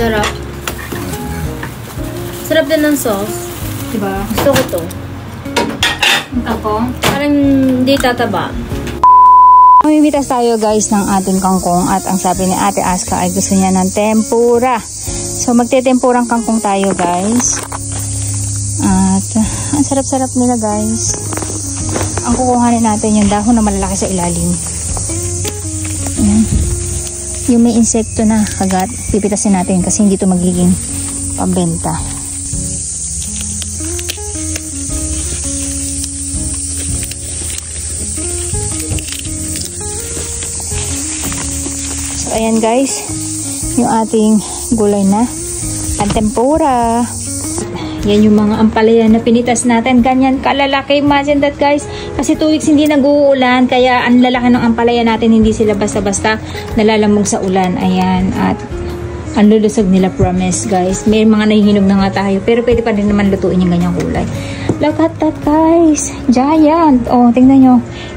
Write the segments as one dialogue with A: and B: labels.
A: Sarap. Sarap din ng sauce.
B: Diba?
A: Gusto ko to.
B: Ang kangkong.
A: Parang hindi tataba.
B: Mamimitas tayo guys ng ating kangkong at ang sabi ni Ate Aska ay gusto niya ng tempura. So magte-tempurang kangkong tayo guys. At ang sarap-sarap nila guys. Ang kukuhanin natin yung dahon na malalaki sa ilalim. Ayan. Yung may insekto na kagat, pipitasin natin kasi hindi ito magiging pambenta. So ayan guys, yung ating gulay na pantempura. Yan yung mga ampalaya na pinitas natin. Ganyan kalalaki. Imagine that guys. Kasi 2 weeks hindi nag-uulan. Kaya ang lalaki ng ampalaya natin. Hindi sila basta-basta nalalamog sa ulan. Ayan. At ang lulusog nila, promise guys. May mga nahihinog na nga tayo. Pero pwede pa rin naman lutuin yung ganyang kulay. Look at that guys. Giant. Oh, tingnan nyo.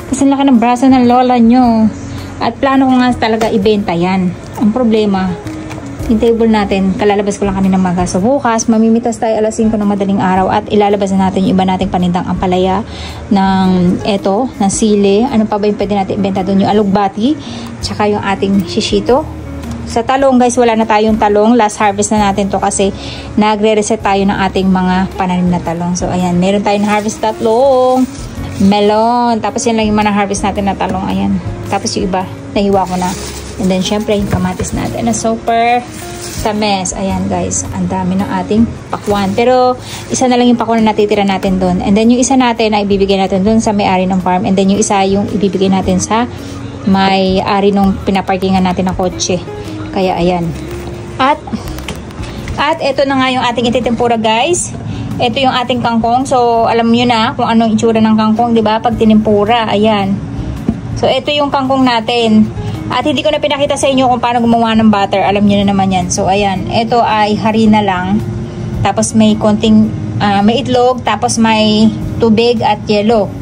B: Kasi laki ng braso ng lola nyo. At plano ko nga talaga ibenta yan. Ang problema, yung table natin, kalalabas ko lang kami ng maga. So bukas, mamimitas tayo alas 5 ng madaling araw at ilalabas na natin yung iba nating panindang ampalaya ng ng sili. Ano pa ba yung pwede natin ibenta doon? Yung alugbati, tsaka yung ating shishito. Sa talong guys, wala na tayong talong. Last harvest na natin to kasi nagre-reset tayo ng ating mga pananim na talong. So ayan, meron tayong harvest tatlong melon. Tapos yan lang yung harvest natin na talong. Ayan. Tapos yung iba, nahiwa ko na. And then, syempre, yung kamatis natin na super tamis. Ayan, guys. Ang dami ng ating pakwan. Pero, isa na lang yung pakwan na natitira natin doon. And then, yung isa natin na ibibigay natin doon sa may-ari ng farm. And then, yung isa yung ibibigay natin sa may-ari nung pinaparkingan natin na kotse. Kaya, ayan. At ito na nga yung ating ititempura, guys. Ito yung ating kangkong. So, alam nyo na kung anong itsura ng kangkong, di ba? Pag tinimpura, ayan. So, ito yung kangkong natin. At hindi ko na pinakita sa inyo kung paano gumawa ng butter. Alam niyo na naman yan. So, ayan. Ito ay harina lang. Tapos may konting, may itlog. Tapos may tubig at yelo.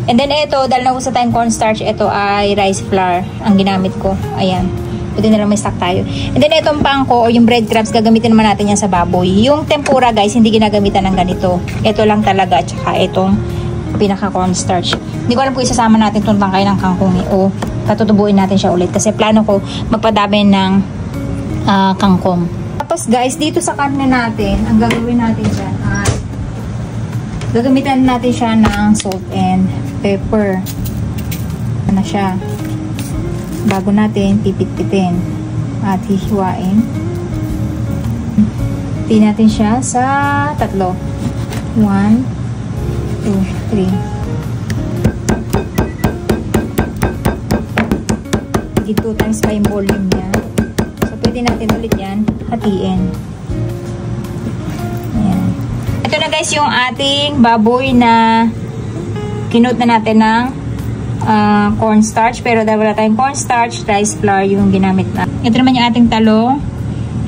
B: And then ito, dahil nausa tayong cornstarch, ito ay rice flour ang ginamit ko. Ayan. Pwede na lang may stock tayo. And then itong pangko o yung breadcrumbs, gagamitin naman natin yan sa baboy. Yung tempura guys, hindi ginagamitan ng ganito. Ito lang talaga. At saka itong pinaka cornstarch. Hindi ko alam kung isasama natin itong tangkay ng kangkong o katutubuin natin siya ulit kasi plano ko magpadami ng kangkong. Tapos guys, dito sa karne natin, ang gagawin natin dyan ay gagamitan natin siya ng salt and pepper. Ano siya? Bago natin pipit-pitin at hihiwain. Pitin natin siya sa 3. 1, 2, 3. 2 times pa yung volume niya. So, pwede natin ulit yan hatiin. Ayan. Ito na guys yung ating baboy na kinote na natin ng cornstarch. Pero dahil wala tayong cornstarch, rice flour yung ginamit na. Ito naman yung ating talong.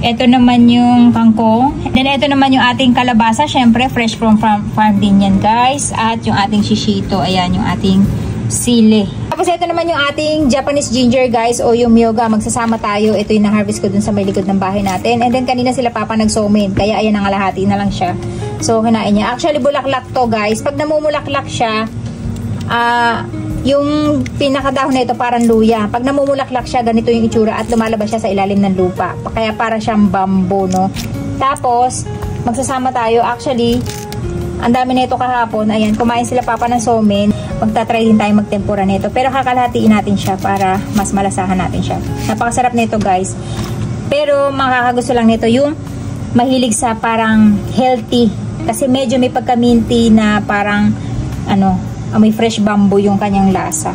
B: Ito naman yung kangkong. Then ito naman yung ating kalabasa. Syempre, fresh from farm din yan guys. At yung ating shishito. Ayan, yung ating sili. Tapos ito naman yung ating Japanese ginger guys o yung myoga. Magsasama tayo. Ito yung na-harvest ko dun sa may likod ng bahay natin. And then kanina sila papa nag-somin. Kaya ayan, nangalahati na lang siya. So kinain niya. Actually bulaklak to guys. Pag namumulaklak siya, yung pinakadahon na ito parang luya. Pag namumulaklak siya, ganito yung itsura at lumalabas siya sa ilalim ng lupa. Kaya para siyang bamboo, no? Tapos, magsasama tayo. Actually, ang dami na ito kahapon. Ayan, kumain sila papa ng somen. Magta-try din tayo magtempura nito. Pero kakalahatiin natin siya para mas malasahan natin siya. Napakasarap nito guys. Pero makakagusto lang nito yung mahilig sa parang healthy. Kasi medyo may pagka-minty na parang may fresh bamboo yung kanyang lasa.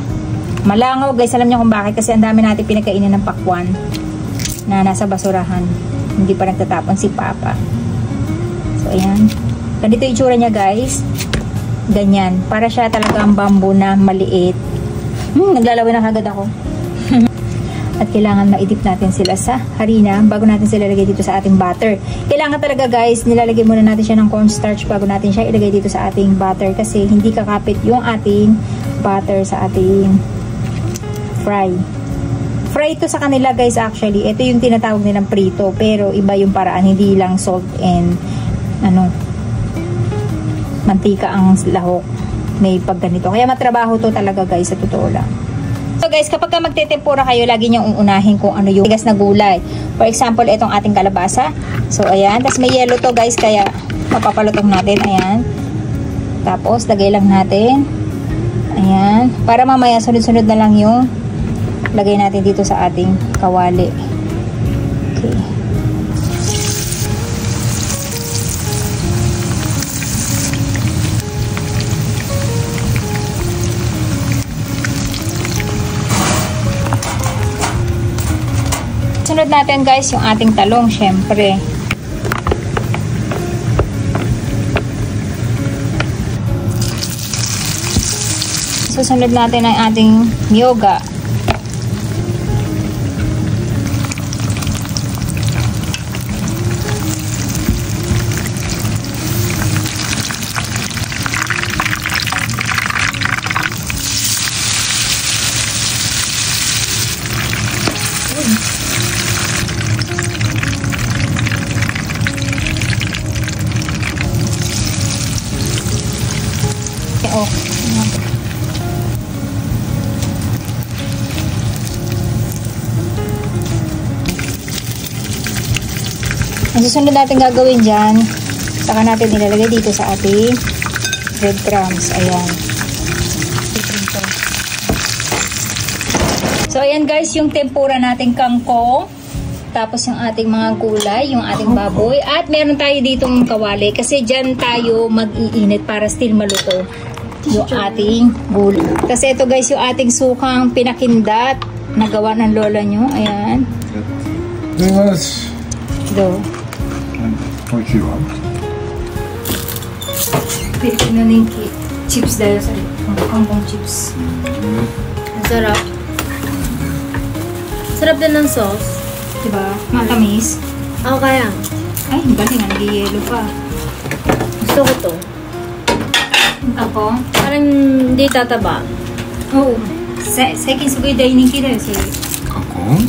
B: Malangaw guys. Alam niyo kung bakit? Kasi ang dami natin pinagkainan ng pakwan na nasa basurahan. Hindi pa nagtatapon si papa. So ayan. Ganito yung itsura niya guys. Ganyan. Para siya talagang bamboo na maliit. Naglalawin na kagad ako. At kailangan maidip natin sila sa harina bago natin sila ilagay dito sa ating butter. Kailangan talaga guys, nilalagay muna natin siya ng cornstarch bago natin siya ilagay dito sa ating butter kasi hindi kakapit yung ating butter sa ating fry. Fry to sa kanila guys actually. Ito yung tinatawag nilang prito. Pero iba yung paraan. Hindi lang salt and mantika ang lahok. May pag ganito. Kaya matrabaho to talaga guys sa totoo lang. So guys, kapag ka magtetempura kayo, lagi niyong uunahin kung ano yung tigas na gulay. For example, itong ating kalabasa. So ayan. Tapos may yellow to guys. Kaya mapapalutong natin. Ayan. Tapos lagay lang natin. Ayan. Para mamaya sunod-sunod na lang yung lagay natin dito sa ating kawali. Okay. Sunod natin guys yung ating talong, syempre. Susunod natin ang ating niyoga. Oh. Ang susunod natin gagawin dyan, saka natin ilalagay dito sa ating breadcrumbs. Ayan. So, ayan guys, yung tempura nating kangkong. Tapos yung ating mga gulay, yung ating baboy. At meron tayo ditong kawali kasi dyan tayo mag-iinit para still maluto yung ating gulay. Kasi ito guys, yung ating sukang pinakindat na gawa ng lola nyo. Ayan.
C: Yes.
B: Do.
C: Oishi wa?
B: Pilipino ninki. Chips dahil sa kangkong chips.
A: Ang sarap. Sarap din ng sauce.
B: Diba? Matamis.
A: Ako kaya.
B: Ay, galing. Nag-yellow pa.
A: Gusto ko to.
B: Ang kangkong.
A: Parang hindi tataba.
B: Oo. Sekin sugoi dainichi da yo, so.
C: Kangkong?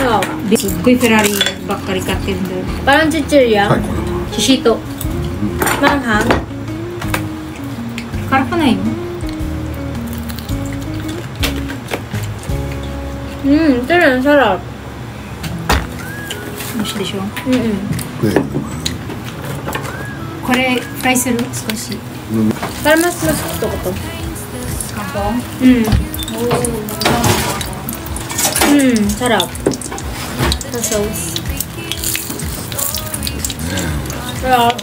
A: Wow.
B: すっごいフェラーリばっかり買ってるんだよ。
A: Parang chichirya.
C: 最高だな。
B: Shishito.
A: Manghang.
B: Karap ka na yun.
A: Ito rin, sarap.
B: Mushi desho.
C: で、
B: これ、フライする少し。
A: Parang mas gusto ko to.
B: Kangkong.
A: Sarap. Sa sauce. Sarap.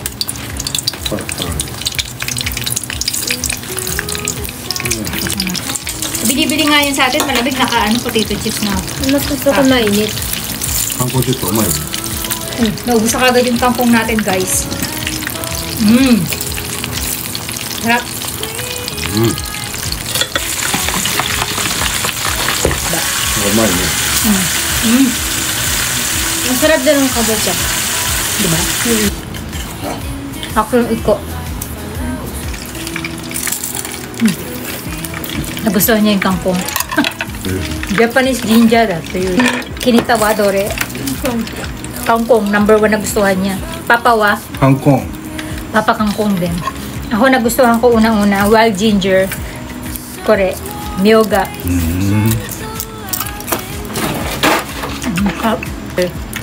B: Bili-bili nga yun sa atin, malamig naka potato chips na.
A: Mas gusto ko mainit.
C: 観光ちょっとうまいよ。
B: Naubos na kagad yung kangkong natin, guys. Sarap.
C: うまいね。
A: Ang sarap din ng kabocha.
B: Diba? Ako yung iko. Nagustuhan niya yung kangkong. Japanese ginger da. Ito yun. Kinita wa, Dore? Kangkong, number 1 nagustuhan niya. Papa wa?
C: 観光。
B: Papa kangkong din. Ako nagustuhan ko unang-una, wild ginger. Kore. Myoga.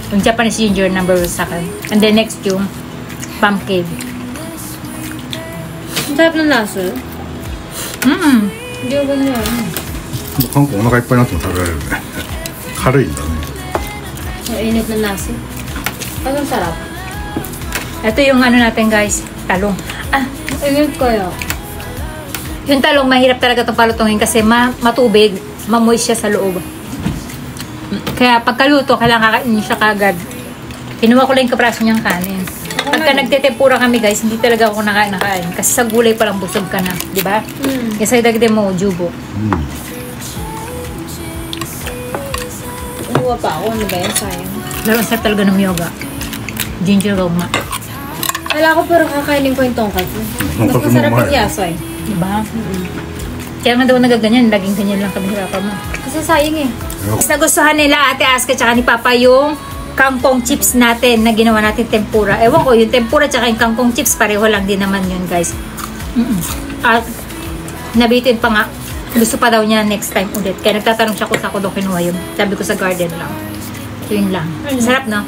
B: Yung Japanese ginger, number 1 sa akin. And then next yung pumpkin.
A: Ang sarap ng laso. Hindi ko ganyan.
C: 観光お腹いっぱいになっても食べられるね。軽いんだね。
A: Mainit ng nasi. Ang sarap.
B: Ito yung ano natin guys, talong.
A: Init kaya.
B: Yung talong, mahirap talaga itong palutungin kasi matubig, mamoy siya sa loob. Kaya pagkaluto, kailangan kakainin siya kagad. Kinuha ko lang yung kapraso niyang kanin. Pagka nagtetempura kami guys, hindi talaga ako nakain. Kasi sa gulay palang busog ka na, di ba? Kasi dagdag mo, jubo.
A: Kumuha pa ako. Ano ba yan? Sayang.
B: Lalo sarap talaga ng myoga. Ginger goma.
A: Wala ko pero kakainin ko yung tonkatsu. Mas masarap yung yasoy.
B: Di ba? Kaya nga daw nagaganyan, laging ganyan lang kami sa papa mo.
A: Kasi sayang eh.
C: Ayoko.
B: Nagustuhan nila Ate Aska tsaka ni Papa yung kangkong chips natin na ginawa natin tempura. Ewan ko, yung tempura tsaka yung kangkong chips, pareho lang din naman yun, guys. At nabitin pa nga, gusto pa daw niya next time ulit. Kaya nagtatanong siya kung saan ko daw kinuha yun. Sabi ko sa garden lang. Yun lang. Sarap, no?